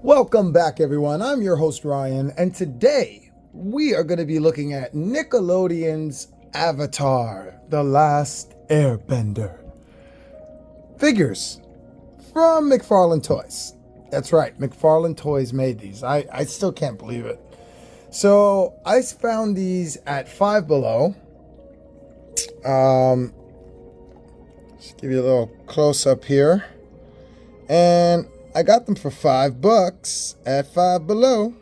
Welcome back, everyone. I'm your host, Ryan, and today we are going to be looking at Nickelodeon's Avatar, The Last Airbender. Figures from McFarlane Toys. That's right, McFarlane Toys made these. I still can't believe it. So, I found these at FiVeBELow. Just give you a little close-up here. And I got them for $5 at FiVeBELow.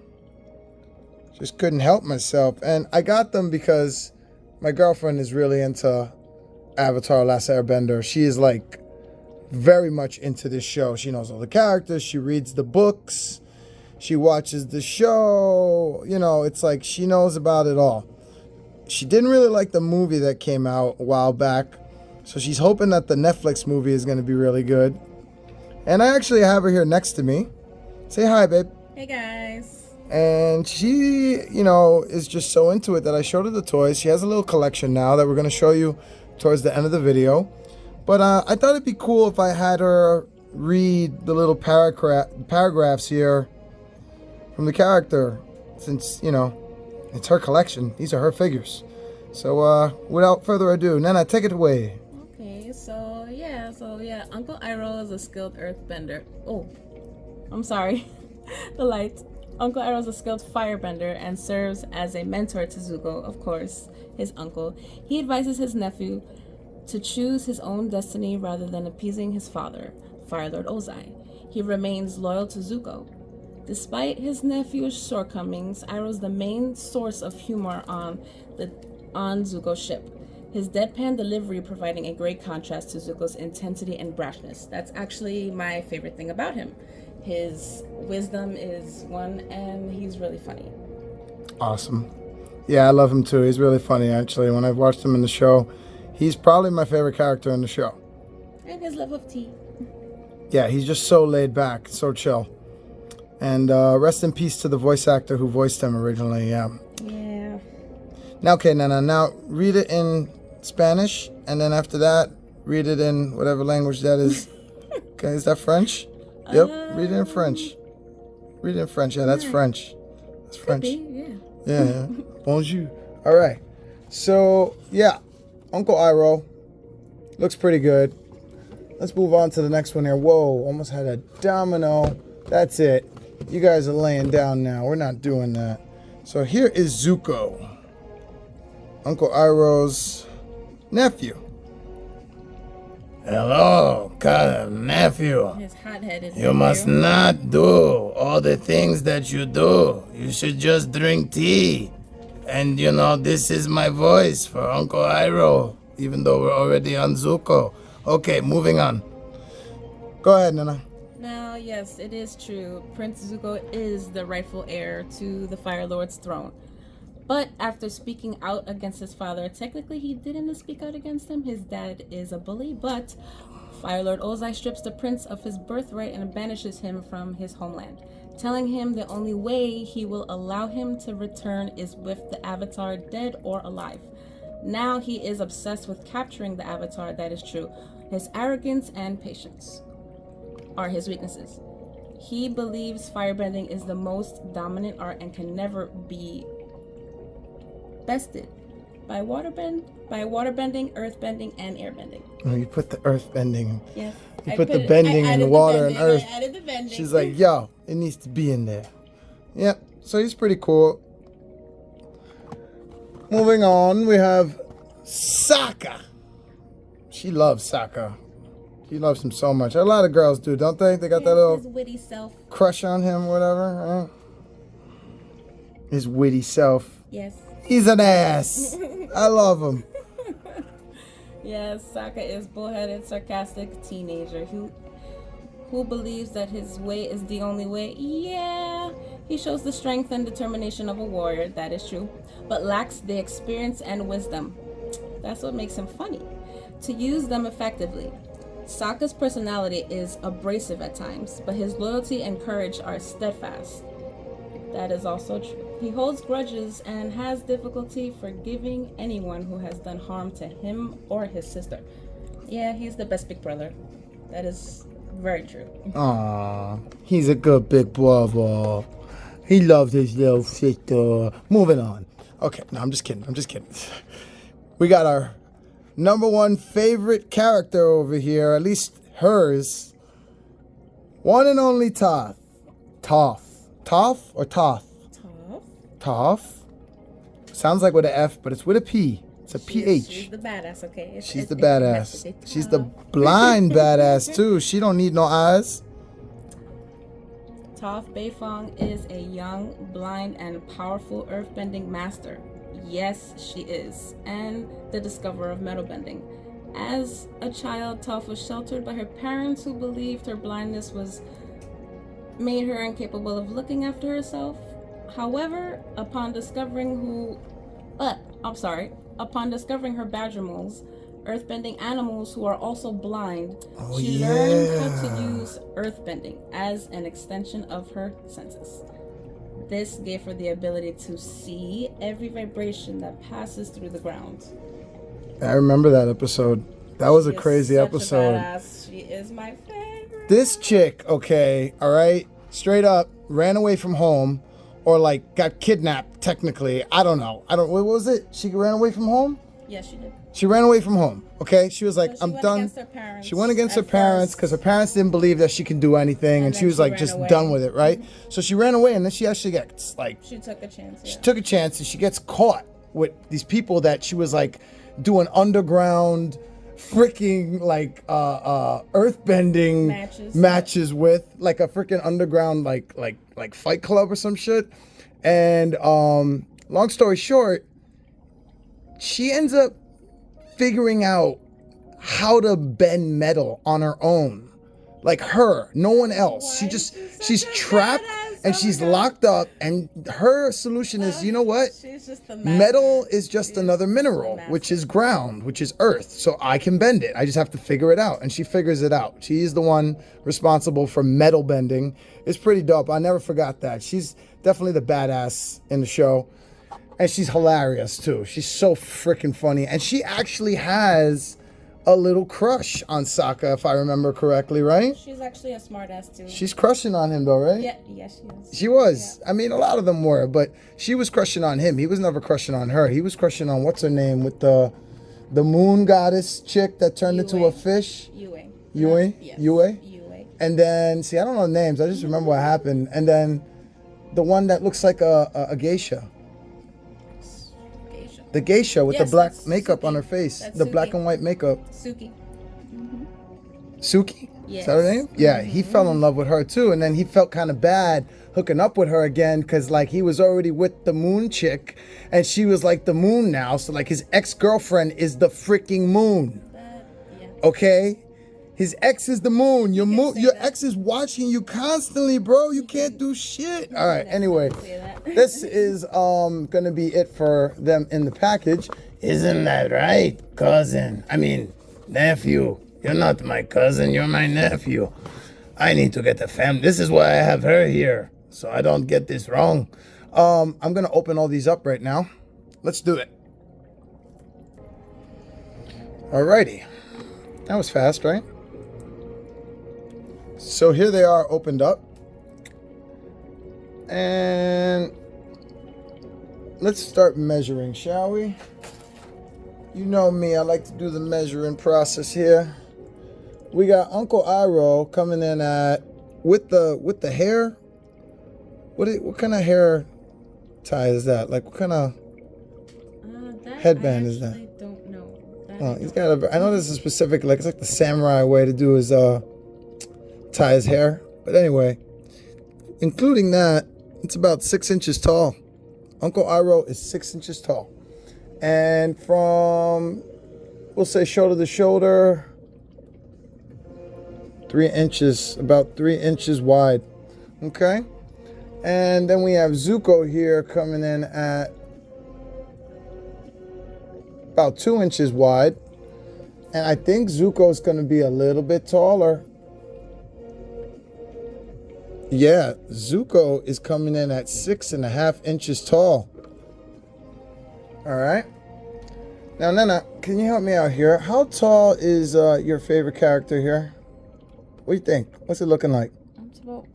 Just couldn't help myself. And I got them because my girlfriend is really into Avatar Last Airbender. She is like very much into this show. She knows all the characters. She reads the books. She watches the show. You know, it's like she knows about it all. She didn't really like the movie that came out a while back. So she's hoping that the Netflix movie is going to be really good. And I actually have her here next to me. Say hi, babe. Hey, guys. And she, is just so into it that I showed her the toys. She has a little collection now that we're going to show you towards the end of the video. But I thought it'd be cool if I had her read the little paragraphs here from the character. Since, it's her collection. These are her figures. So without further ado, Nana, take it away. Okay, so yeah, Uncle Iroh is a skilled earthbender. Oh, I'm sorry. The light. Uncle Iroh is a skilled firebender and serves as a mentor to Zuko, of course, his uncle. He advises his nephew to choose his own destiny rather than appeasing his father, Fire Lord Ozai. He remains loyal to Zuko. Despite his nephew's shortcomings, Iroh's the main source of humor on Zuko's ship. His deadpan delivery providing a great contrast to Zuko's intensity and brashness. That's actually my favorite thing about him. His wisdom is one, and he's really funny. Awesome. Yeah, I love him too. He's really funny, actually. When I've watched him in the show, he's probably my favorite character in the show. And his love of tea. Yeah, he's just so laid back, so chill. And rest in peace to the voice actor who voiced him originally, yeah. Yeah. Now, okay, Nana, now read it in Spanish, and then after that, read it in whatever language that is. Okay, is that French? Yep, read it in French. Read it in French, yeah, that's French. That's French. Yeah. Bonjour. All right. So, yeah, Uncle Iroh looks pretty good. Let's move on to the next one here. Whoa, almost had a domino. That's it. You guys are laying down now. We're not doing that. So here is Zuko, Uncle Iroh's nephew. Hello, nephew. His hot-headed You must not do all the things that you do. You should just drink tea. And this is my voice for Uncle Iroh, even though we're already on Zuko. Okay, moving on. Go ahead, Nana. Now, yes, it is true. Prince Zuko is the rightful heir to the Fire Lord's throne. But after speaking out against his father, technically he didn't speak out against him. His dad is a bully, but Fire Lord Ozai strips the prince of his birthright and banishes him from his homeland, telling him the only way he will allow him to return is with the Avatar, dead or alive. Now he is obsessed with capturing the Avatar, that is true. His arrogance and patience are his weaknesses. He believes firebending is the most dominant art and can never be bested by waterbending, earthbending, and airbending. Oh, you put the earth bending. Yeah. You put the bending in the water and earth. I added the bending. She's like, yo, it needs to be in there. Yep. So he's pretty cool. Moving on, we have SOKKA. She loves SOKKA. She loves him so much. A lot of girls do, don't they? They got that little his witty self. Crush on him, whatever, right? His witty self. Yes. He's an ass. I love him. Yes, SOKKA is bullheaded, sarcastic teenager who believes that his way is the only way. Yeah, he shows the strength and determination of a warrior, that is true, but lacks the experience and wisdom. That's what makes him funny. To use them effectively. SOKKA's personality is abrasive at times, but his loyalty and courage are steadfast. That is also true. He holds grudges and has difficulty forgiving anyone who has done harm to him or his sister. Yeah, he's the best big brother. That is Very true. Aw, he's a good big brother. He loves his little sister. Moving on. Okay, no, I'm just kidding. I'm just kidding. We got our #1 favorite character over here, at least hers. One and only Toph. Toph. Toph or Toph? Tough. Toph. Sounds like with an F, but it's with a P. It's a PH. She's the badass, okay? She's the badass. She's the blind badass, too. She don't need no eyes. Toph Beifong is a young, blind, and powerful earthbending master. Yes, she is. And the discoverer of metal bending. As a child, Toph was sheltered by her parents who believed her blindness made her incapable of looking after herself. However, upon discovering her badger moles, earthbending animals who are also blind, she learned how to use earthbending as an extension of her senses. This gave her the ability to see every vibration that passes through the ground. I remember that episode. That was a crazy episode. She is my favorite. This chick, okay, all right, straight up ran away from home, or like got kidnapped. Technically, I don't know. What was it? She ran away from home. Yes, she did. She ran away from home. Okay, she was like, So she "I'm went done." against her parents She went against her at parents first. because her parents didn't believe that she could do anything, and then she was she like ran just away. done with it, right? So she ran away, and then she actually gets like She took a chance. Yeah. she took a chance, and she gets caught with these people that she was like doing underground freaking like earthbending matches with, like a freaking underground like fight club or some shit. And long story short, she ends up figuring out how to bend metal on her own. Like her, no one else. She's trapped and she's locked up, and her solution is, you know what? She's just the Metal is just another mineral, which is ground, which is earth. So I can bend it. I just have to figure it out. And she figures it out. She's the one responsible for metal bending. It's pretty dope. I never forgot that. She's definitely the badass in the show. And she's hilarious too. She's so freaking funny. And she actually has a little crush on Sokka, if I remember correctly, right? She's actually a smartass too. She's crushing on him though, right? Yeah, she is. She was. Yeah. I mean, a lot of them were, but she was crushing on him. He was never crushing on her. He was crushing on what's her name with the moon goddess chick that turned into a fish. Yue. Yes. Yue. And then, see, I don't know names. I just remember what happened. And then the one that looks like a geisha. The geisha with the black makeup on her face. The black and white makeup. Suki. Suki? Yes. Is that her name? Yeah, he fell in love with her too. And then he felt kind of bad hooking up with her again because like he was already with the moon chick and she was like the moon now. So like his ex-girlfriend is the freaking moon. Yeah. Okay? His ex is the moon. Your ex is watching you constantly, bro. You can't do shit. All right. Anyway, this is gonna be it for them in the package. Isn't that right, cousin? I mean, nephew. You're not my cousin. You're my nephew. I need to get the family. This is why I have her here, so I don't get this wrong. I'm gonna open all these up right now. Let's do it. Alrighty. That was fast, right? So here they are opened up. And let's start measuring, shall we? You know me, I like to do the measuring process here. We got Uncle Iroh coming in at with the hair. What kind of hair tie is that? Like what kind of headband is that? I don't know. Oh, he's got I know there's a specific, like it's like the samurai way to do his tie his hair. But anyway, including that, it's about 6 inches tall. Uncle Iroh is 6 inches tall. And from, we'll say shoulder to shoulder, 3 inches, about 3 inches wide. Okay? And then we have ZUKO here coming in at about 2 inches wide. And I think ZUKO is going to be a little bit taller. Yeah, ZUKO is coming in at 6.5 inches tall. All right. Now, Nana, can you help me out here? How tall is your favorite character here? What do you think? What's it looking like? It's about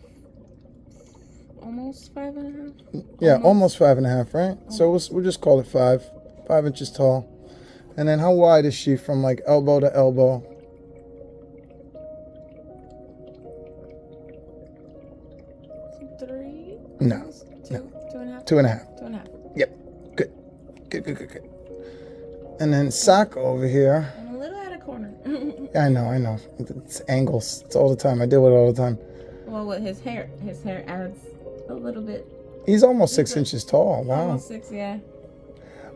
almost 5.5. Yeah, almost 5.5, right? So we'll just call it 5 inches tall. And then how wide is she from like elbow to elbow? 3? No. 2? 2.5? 2.5. 2.5. Yep. Good. And then SOKKA over here. I'm a little out of corner. Yeah, I know. It's angles. It's all the time. I deal with it all the time. Well, with his hair adds a little bit. He's almost 6 inches tall. Wow. Almost 6, yeah.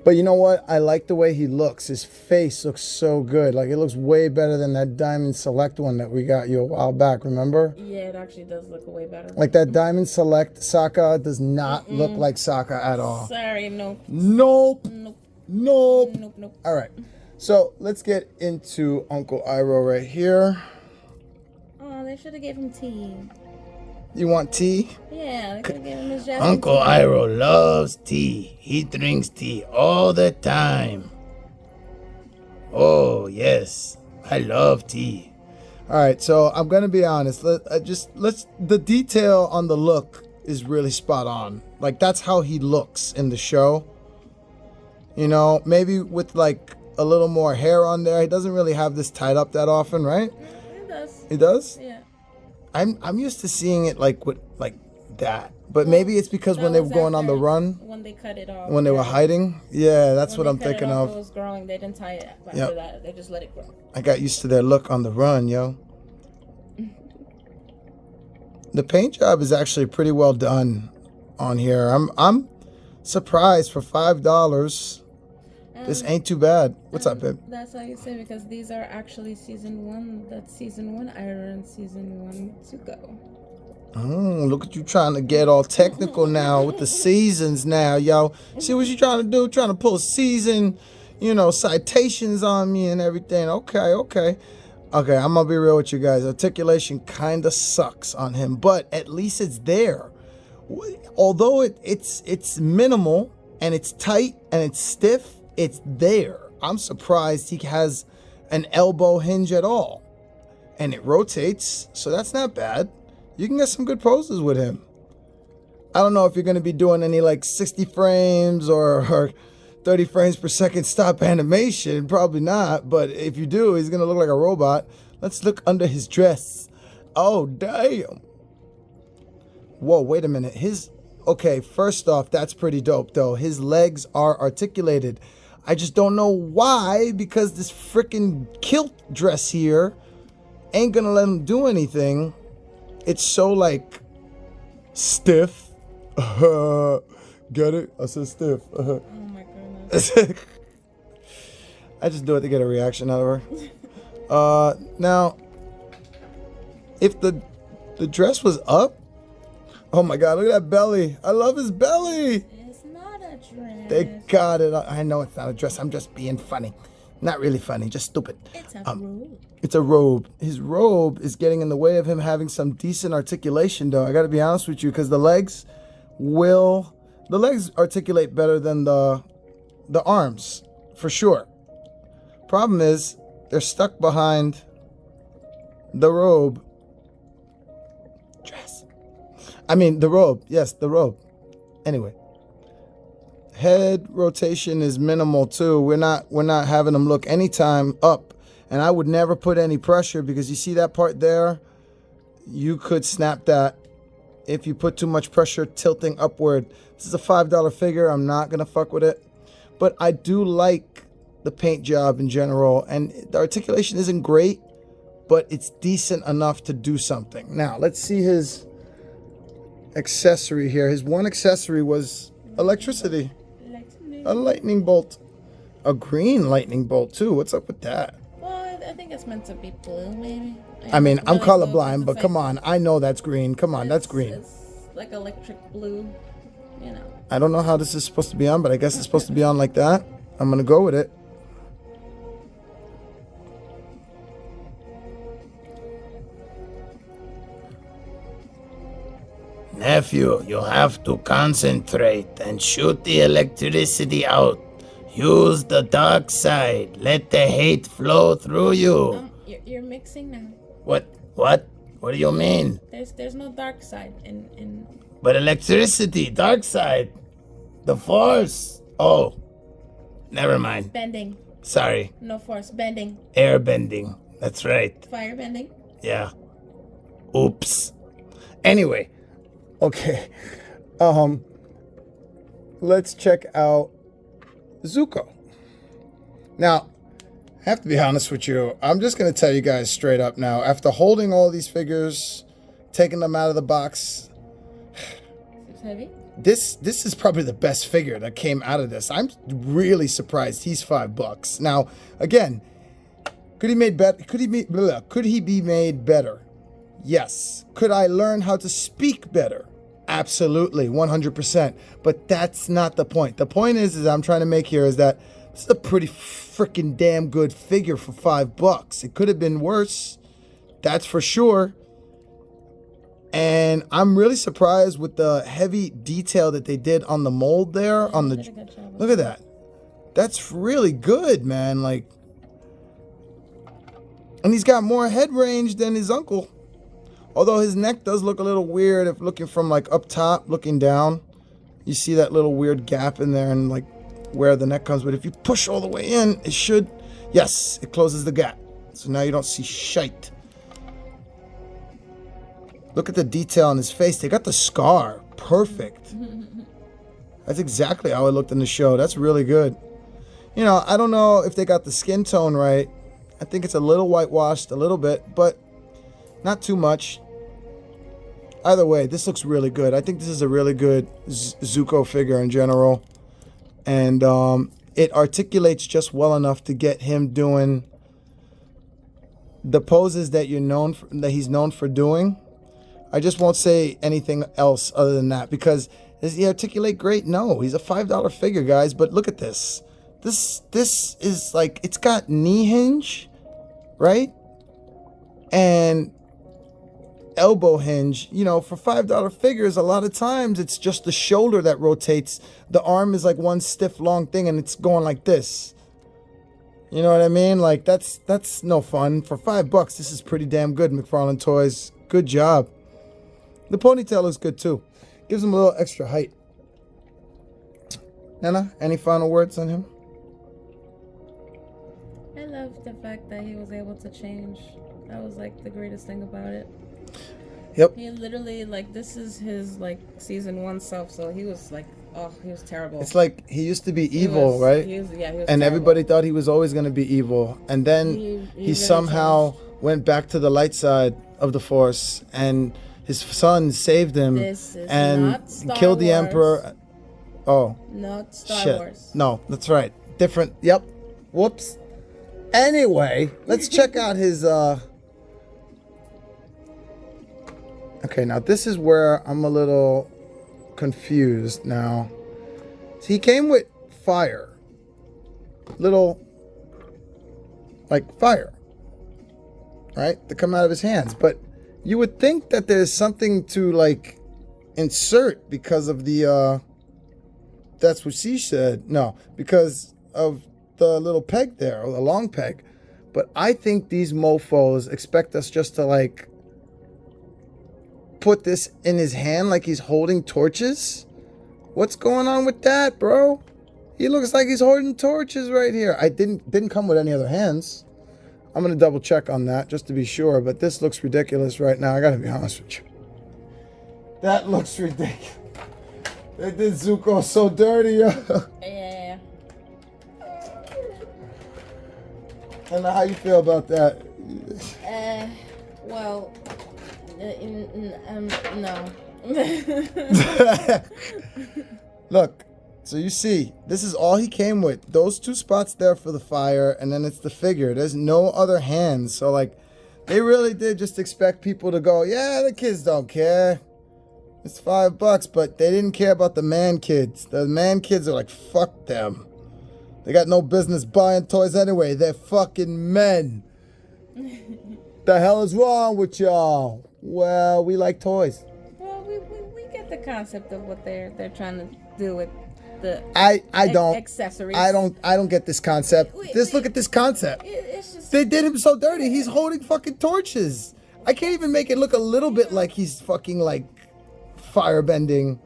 But you know what? I like the way he looks. His face looks so good. Like, it looks way better than that Diamond Select one that we got you a while back, remember? Yeah, it actually does look way better. Like, that Diamond Select SOKKA does not look like SOKKA at all. Sorry, no. Nope. Nope. All right. So, let's get into Uncle Iroh right here. Oh, they should have gave him tea. You want tea? Yeah, they could have given him his jasmine Uncle tea. Iroh loves tea. He drinks tea all the time. Oh, yes. I love tea. All right, so I'm gonna be honest. The detail on the look is really spot on. Like, that's how he looks in the show. You know, maybe with like a little more hair on there. He doesn't really have this tied up that often, right? It does. He does. Yeah. I'm used to seeing it like with like that, but maybe it's because when they were going on the run, when they cut it off, when they were hiding. Yeah, that's what I'm thinking of. It was growing. They didn't tie it after Yep. that. They just let it grow. I got used to their look on the run, yo. The paint job is actually pretty well done on here. I'm surprised for $5. This ain't too bad. What's up, babe? That's how you say, because these are actually season 1. That's season 1 Iroh and season 1 ZUKO. Oh, look at you trying to get all technical now with the seasons now, yo. See what you trying to do? Trying to pull season, citations on me and everything. Okay, I'm gonna be real with you guys. Articulation kind of sucks on him, but at least it's there. Although it's minimal and it's tight and it's stiff, it's there. I'm surprised he has an elbow hinge at all. And it rotates, so that's not bad. You can get some good poses with him. I don't know if you're going to be doing any like 60 frames or 30 frames per second stop animation. Probably not, but if you do, he's going to look like a robot. Let's look under his dress. Oh, damn. Whoa, wait a minute. Okay, first off, that's pretty dope, though. His legs are articulated. I just don't know why, because this freaking kilt dress here ain't gonna let him do anything. It's so, like, stiff. Get it? I said stiff. Oh my goodness. I just do it to get a reaction out of her. Now, if the dress was up, oh my God, look at that belly. I love his belly. It's not a dress. They got it. I know it's not a dress. I'm just being funny. Not really funny, just stupid. It's a robe. It's a robe. His robe is getting in the way of him having some decent articulation, though. I got to be honest with you, because the legs articulate better than the arms, for sure. Problem is, they're stuck behind the robe. The robe. Yes, the robe. Anyway. Head rotation is minimal too. We're not having them look anytime up. And I would never put any pressure, because you see that part there? You could snap that if you put too much pressure tilting upward. This is a $5 figure. I'm not going to fuck with it. But I do like the paint job in general. And the articulation isn't great, but it's decent enough to do something. Now, let's see his accessory here. His one accessory was electricity. A lightning bolt. A green lightning bolt, too. What's up with that? Well, I think it's meant to be blue, maybe. I'm Really colorblind, blue, but come on. I know that's green. Come on, that's green. It's like electric blue, I don't know how this is supposed to be on, but I guess it's supposed to be on like that. I'm going to go with it. Nephew, you have to concentrate and shoot the electricity out. Use the dark side. Let the hate flow through you. You're mixing now. What? What do you mean? There's no dark side in But electricity, dark side, the force. Oh, never mind. bending. Sorry, No force. Bending. air bending. That's right. Fire bending. Yeah. Oops. Anyway, Okay. Let's check out ZUKO. Now, I have to be honest with you. I'm just going to tell you guys straight up now. After holding all these figures, taking them out of the box, It's heavy. this is probably the best figure that came out of this. I'm really surprised he's $5. Now, again, could he be made better? Yes. Could I learn how to speak better? Absolutely, 100%. But that's not the point. The point is I'm trying to make here is that this is a pretty freaking damn good figure for $5. It could have been worse. That's for sure. And I'm really surprised with the heavy detail that they did on the mold there. On the, look at that. That's really good, man. Like, and he's got more head range than his uncle. Although his neck does look a little weird if looking from like up top, looking down. You see that little weird gap in there and like where the neck comes. But if you push all the way in, it should, yes, it closes the gap. So now you don't see shite. Look at the detail on his face. They got the scar. Perfect. That's exactly how it looked in the show. That's really good. You know, I don't know if they got the skin tone right. I think it's a little whitewashed, a little bit, but not too much. Either way, this looks really good. I think this is a really good ZUKO figure in general. And it articulates just well enough to get him doing the poses that he's known for doing. I just won't say anything else other than that, because does he articulate great? No, he's a $5 figure, guys. But look at this. This is like, it's got knee hinge, right? And elbow hinge. You know, for $5 figures, a lot of times it's just the shoulder that rotates. The arm is like one stiff long thing and it's going like this. You know what I mean? Like, that's no fun. For $5, this is pretty damn good, McFarlane Toys. Good job. The ponytail looks good too. Gives him a little extra height. Nana, any final words on him? I love the fact that he was able to change. That was like the greatest thing about it. Yep. He literally, like, this is his like season 1 self, so he was like, oh, he was terrible. It's like he used to be evil, right? He was and terrible. Everybody thought he was always going to be evil. And then He he really somehow changed. went back to the light side of the Force, and his son saved him This is and not Star killed the Wars. Emperor. Oh, Not Star shit. Wars. No, that's right. Different. Yep. Whoops. Anyway, let's check out his Okay, now this is where I'm a little confused now. So he came with fire. Little like fire. Right? To come out of his hands, but you would think that there's something to like insert because of the that's what she said. No, because of the little peg there, or the long peg. But I think these mofos expect us just to like put this in his hand like he's holding torches. What's going on with that, bro? He looks like he's holding torches right here. I didn't come with any other hands. I'm gonna double check on that just to be sure, but this looks ridiculous right now. I gotta be honest with you. That looks ridiculous. They did ZUKO so dirty. Yeah. And how you feel about that? Well, no. Look, so you see, this is all he came with. Those 2 spots there for the fire, and then it's the figure. There's no other hands. So, like, they really did just expect people to go, yeah, the kids don't care. It's $5, but they didn't care about the man kids. The man kids are like, fuck them. They got no business buying toys anyway. They're fucking men. The hell is wrong with y'all? Well, we like toys. Well, we get the concept of what they're trying to do with the I don't accessories. I don't get this concept. Look at this concept. It's just They did him so dirty. He's holding fucking torches. I can't even make it look a little bit like he's fucking like firebending.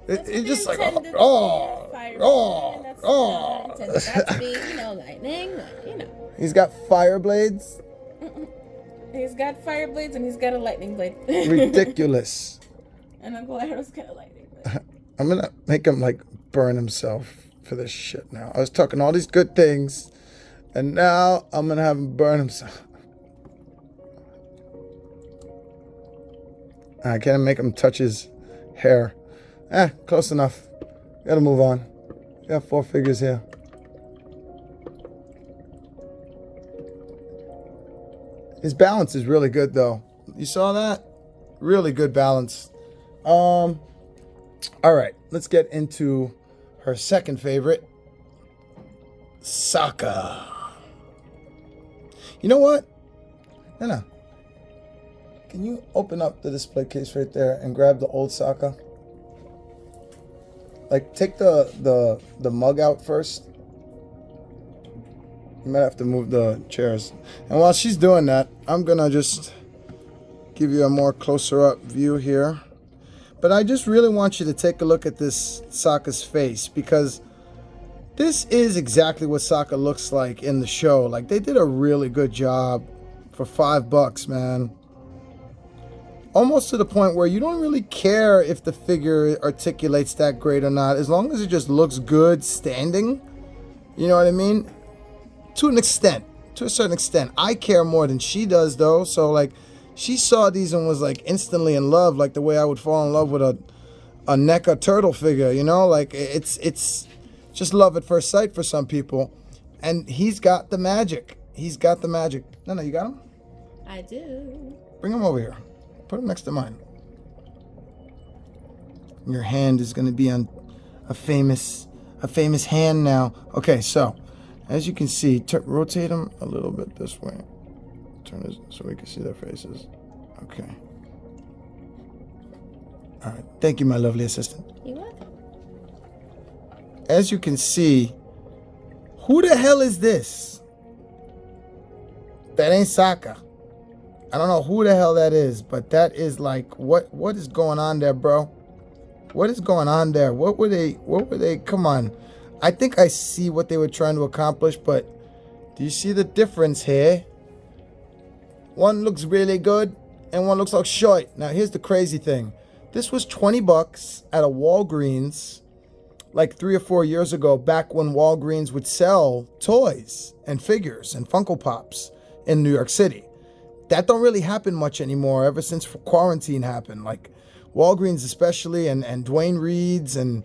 It's just like Intended to oh, be fire, oh, that's oh. intended that to be, you know, lightning, you know. He's got fire blades. He's got fire blades and he's got a lightning blade. Ridiculous. And Uncle Iroh's got a lightning blade. I'm gonna make him like burn himself for this shit now. I was talking all these good things, and now I'm gonna have him burn himself. I can't make him touch his hair. Close enough. Gotta move on. Got 4 figures here. His balance is really good though. You saw that? Really good balance. All right, let's get into her second favorite, SOKKA. You know what? No. Can you open up the display case right there and grab the old SOKKA? Like, take the mug out first. You might have to move the chairs. And while she's doing that, I'm gonna just give you a more closer up view here. But I just really want you to take a look at this SOKKA's face, because this is exactly what SOKKA looks like in the show. Like, they did a really good job for $5, man. Almost to the point where you don't really care if the figure articulates that great or not, as long as it just looks good standing. You know what I mean? To an extent, to a certain extent. I care more than she does though. So like, she saw these and was like instantly in love, like the way I would fall in love with a NECA turtle figure, you know? Like, it's just love at first sight for some people. And he's got the magic. He's got the magic. No, you got him? I do. Bring him over here. Put him next to mine. Your hand is going to be on a famous hand now. Okay, so as you can see, rotate them a little bit this way. Turn this so we can see their faces. Okay. All right. Thank you, my lovely assistant. You're welcome. As you can see, who the hell is this? That ain't SOKKA. I don't know who the hell that is, but that is like, what is going on there, bro? What is going on there? What were they, come on. I think I see what they were trying to accomplish, but do you see the difference here? One looks really good and one looks like short. Now here's the crazy thing. This was $20 at a Walgreens like 3 or 4 years ago, back when Walgreens would sell toys and figures and Funko Pops in New York City. That don't really happen much anymore ever since quarantine happened. Like Walgreens especially, and Dwayne Reed's, and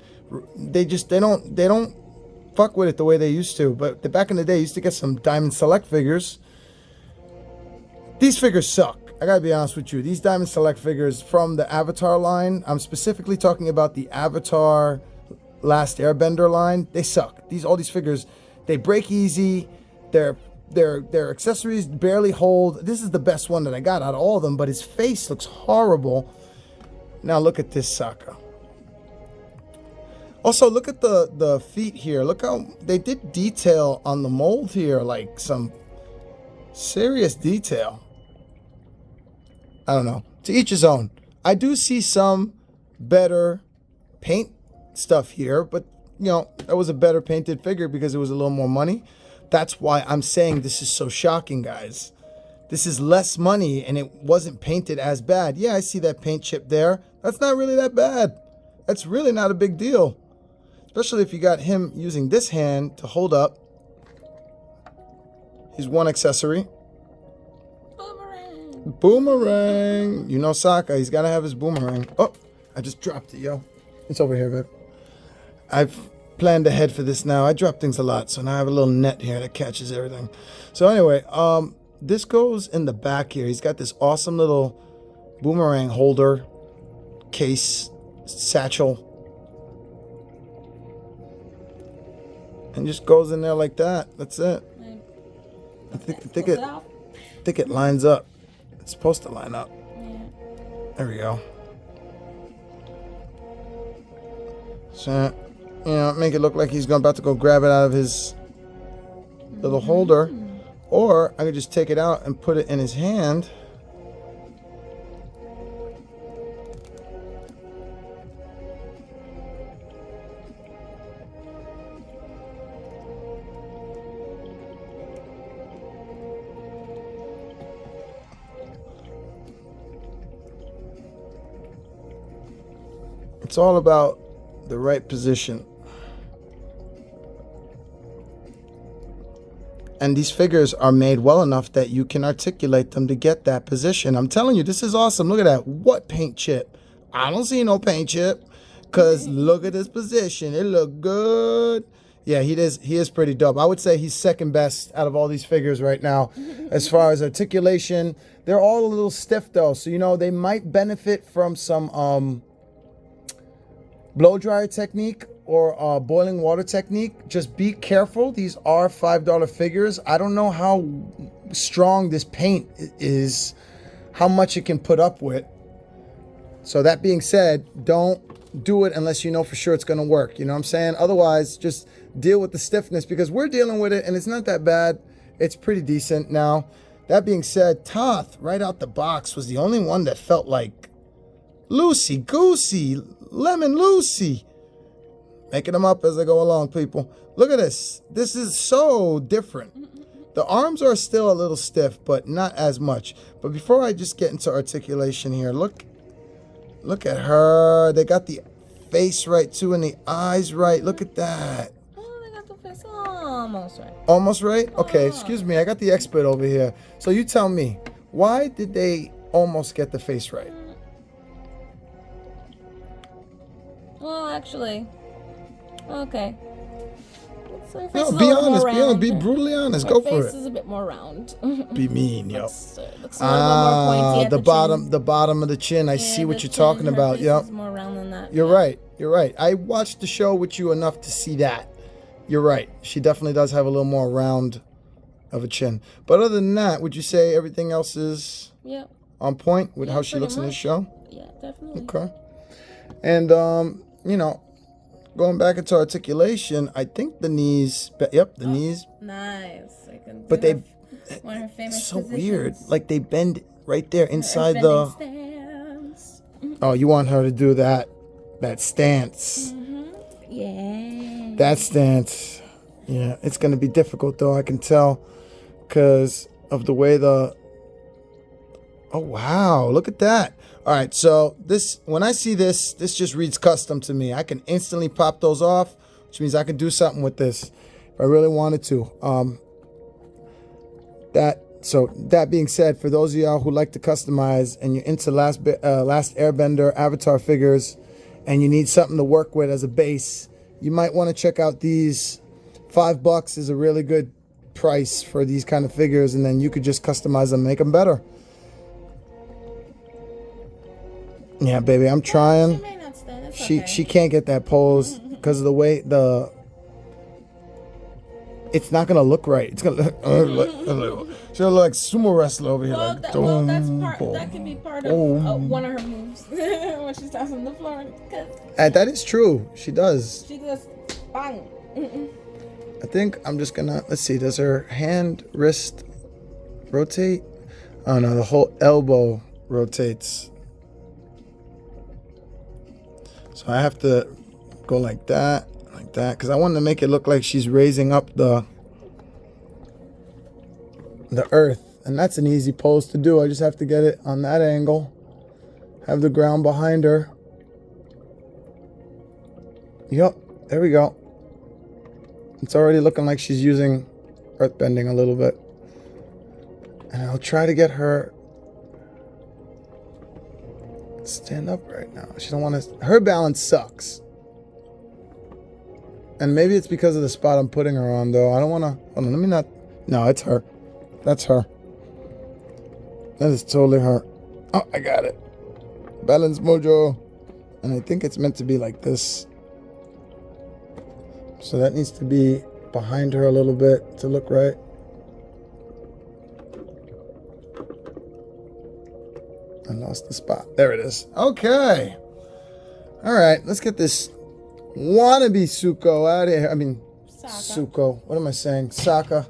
they don't fuck with it the way they used to. But back in the day, you used to get some Diamond Select figures. These figures suck. I gotta be honest with you. These Diamond Select figures from the Avatar line, I'm specifically talking about the Avatar Last Airbender line, they suck. All these figures, they break easy. Their accessories barely hold. This is the best one that I got out of all of them, but his face looks horrible. Now look at this SOKKA. Also, look at the feet here. Look how they did detail on the mold here, like some serious detail. I don't know. To each his own. I do see some better paint stuff here, but you know, that was a better painted figure because it was a little more money. That's why I'm saying this is so shocking, guys. This is less money and it wasn't painted as bad. Yeah, I see that paint chip there. That's not really that bad. That's really not a big deal. Especially if you got him using this hand to hold up his one accessory. Boomerang. Boomerang. You know SOKKA, he's got to have his boomerang. Oh, I just dropped it, yo. It's over here, babe. I've planned ahead for this now. I drop things a lot, so now I have a little net here that catches everything. So anyway, this goes in the back here. He's got this awesome little boomerang holder, case, satchel. And just goes in there like that. That's it. I think it lines up. It's supposed to line up. Yeah. There we go. So, you know, make it look like he's about to go grab it out of his little holder. Or I could just take it out and put it in his hand. It's all about the right position. And these figures are made well enough that you can articulate them to get that position. I'm telling you, this is awesome. Look at that. What paint chip? I don't see no paint chip. Because look at this position. It look good. Yeah, he is pretty dope. I would say he's second best out of all these figures right now. As far as articulation, they're all a little stiff though. So, you know, they might benefit from some blow dryer technique or boiling water technique. Just be careful. These are $5 figures. I don't know how strong this paint is, how much it can put up with. So that being said, don't do it unless you know for sure it's going to work. You know what I'm saying? Otherwise, just deal with the stiffness, because we're dealing with it and it's not that bad. It's pretty decent. Now, that being said, TOPH right out the box was the only one that felt like loosey goosey, lemon loosey. Making them up as I go along, people. Look at this. This is so different. The arms are still a little stiff, but not as much. But before I just get into articulation here, look at her. They got the face right too, and the eyes right. Look at that. Oh, they got the face almost right. Almost right? Okay, excuse me. I got the expert over here. So you tell me, why did they almost get the face right? Well, actually, okay. No, be honest. Be brutally honest. Go for it. My face is a bit more round. Be mean, yo. Looks a little more pointy at the bottom of the chin. I see what you're talking about. Yep. More round than that. You're right. You're right. I watched the show with you enough to see that. You're right. She definitely does have a little more round of a chin. But other than that, would you say everything else is on point with how she looks in this show? Yeah, definitely. Okay. And you know, going back into articulation, I think the knees. Yep, the knees. Nice. I can but they. One of her famous so positions. weird. Like they bend right there inside the. Stance. Oh, you want her to do that stance. Yeah. That stance. Yeah, it's gonna be difficult though. I can tell, because of the way the. Oh wow! Look at that. All right, so this, when I see this just reads custom to me. I can instantly pop those off, which means I can do something with this if I really wanted to. That being said, for those of y'all who like to customize and you're into last Airbender avatar figures and you need something to work with as a base, you might want to check out these. $5 is a really good price for these kind of figures, and then you could just customize them, make them better. Yeah, baby, I'm trying. She may not stand. It's She okay. she can't get that pose because of the way it's not gonna look right. It's gonna look she'll look like sumo wrestler over here. Well, Like, that could be part of one of her moves when she starts on the floor. and that is true. She does. She just bang. I think I'm just gonna, let's see, does her hand, wrist rotate? Oh no, the whole elbow rotates. So I have to go like that, because I want to make it look like she's raising up the earth. And that's an easy pose to do. I just have to get it on that angle. Have the ground behind her. Yep, there we go. It's already looking like she's using earthbending a little bit. And I'll try to get her stand up right now. She don't want to. Her balance sucks. And maybe it's because of the spot I'm putting her on, though. I don't want to. Hold on, let me not. No, it's her. That's her. That is totally her. Oh, I got it. Balance mojo. And I think it's meant to be like this. So that needs to be behind her a little bit to look right. I lost the spot. There it is. Okay. All right. Let's get this wannabe ZUKO out of here. I mean, ZUKO. What am I saying? SOKKA.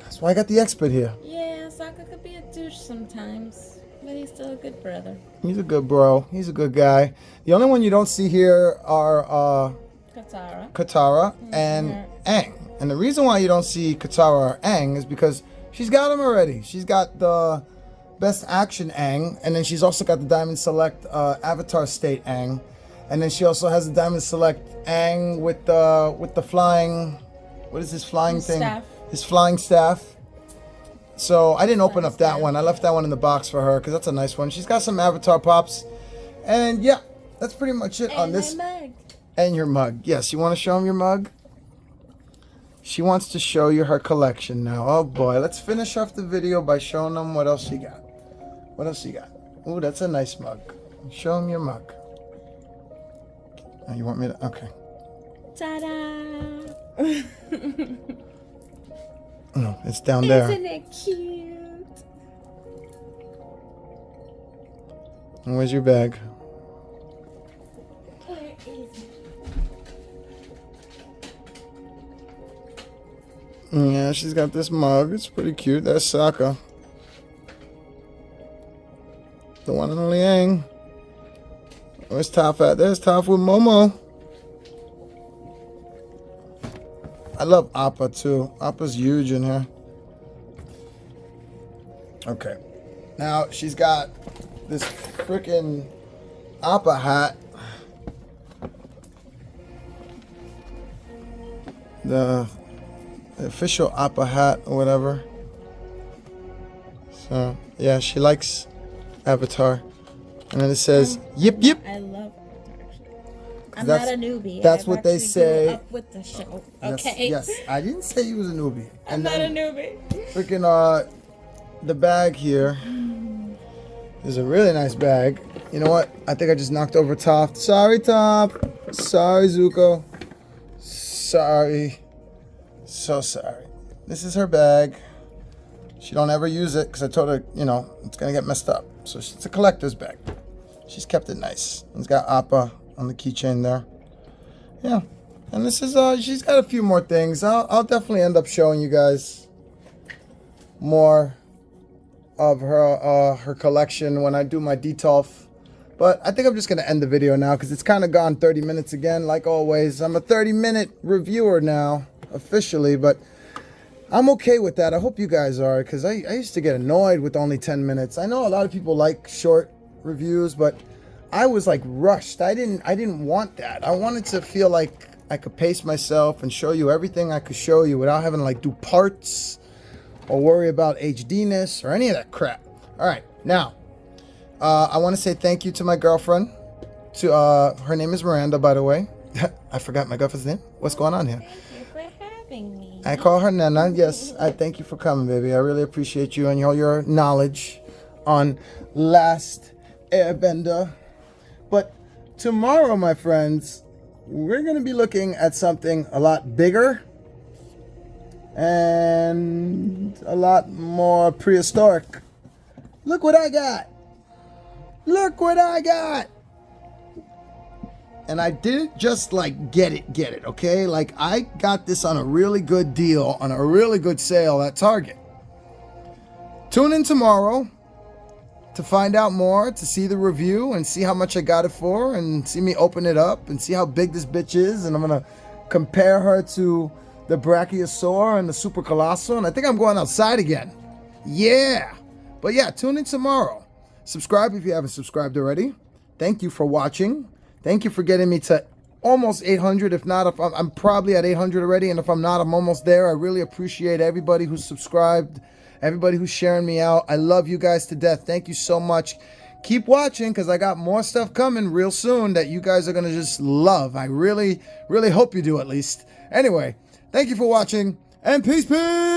That's why I got the expert here. Yeah, SOKKA could be a douche sometimes, but he's still a good brother. He's a good bro. He's a good guy. The only one you don't see here are Katara and Aang. And the reason why you don't see Katara or Aang is because she's got him already. She's got the Best Action Aang, and then she's also got the Diamond Select Avatar State Aang, and then she also has the Diamond Select Aang with the flying, what is his flying thing? Staff. His flying staff. So I didn't open up that one. I left that one in the box for her because that's a nice one. She's got some Avatar pops, and yeah, that's pretty much it on this. My mug. And your mug. Yes, you want to show him your mug? She wants to show you her collection now. Oh boy, let's finish off the video by showing them what else she got. What else you got? Ooh, that's a nice mug. Show him your mug. Oh, you want me to? Okay. Ta-da! No, it's down there. Isn't it cute? And where's your bag? Where is it? Yeah, she's got this mug. It's pretty cute. That's Sokka. The one and only Aang. Where's Toph at? There's Toph with Momo. I love Appa too. Appa's huge in here. Okay. Now she's got this freaking Appa hat. The official Appa hat or whatever. So yeah, she likes Avatar. And then it says yip yip. I love Avatar actually. I'm That's- not a newbie. that's I've what they actually say. grew up with the show. Okay. Yes, I didn't say you was a newbie. I'm not a newbie. Freaking the bag here is a really nice bag. You know what? I think I just knocked over Toph. Sorry, Toph. Sorry, Zuko. Sorry. So sorry. This is her bag. She don't ever use it because I told her, you know, it's gonna get messed up. So it's a collector's bag. She's kept it nice. It's got Appa on the keychain there. Yeah. And this is she's got a few more things. I'll definitely end up showing you guys more of her collection when I do my TOPH. But I think I'm just gonna end the video now because it's kind of gone 30 minutes again, like always. I'm a 30-minute reviewer now, officially, but I'm okay with that. I hope you guys are, because I used to get annoyed with only 10 minutes. I know a lot of people like short reviews, but I was like rushed. I didn't want that. I wanted to feel like I could pace myself and show you everything I could show you without having to like do parts or worry about HDness or any of that crap. All right, now I want to say thank you to my girlfriend. Her name is Miranda, by the way. I forgot my girlfriend's name. What's going on here? Thank you for having me. I call her Nana. Yes, I thank you for coming, baby. I really appreciate you and all your knowledge on Last Airbender. But tomorrow, my friends, we're going to be looking at something a lot bigger and a lot more prehistoric. Look what I got. Look what I got. And I didn't just like get it, okay? Like I got this on a really good deal, on a really good sale at Target. Tune in tomorrow to find out more, to see the review and see how much I got it for and see me open it up and see how big this bitch is. And I'm going to compare her to the Brachiosaur and the Super Colossal. And I think I'm going outside again. Yeah. But yeah, tune in tomorrow. Subscribe if you haven't subscribed already. Thank you for watching. Thank you for getting me to almost 800. If not, if I'm probably at 800 already. And if I'm not, I'm almost there. I really appreciate everybody who's subscribed, everybody who's sharing me out. I love you guys to death. Thank you so much. Keep watching because I got more stuff coming real soon that you guys are going to just love. I really, really hope you do at least. Anyway, thank you for watching and peace, peace.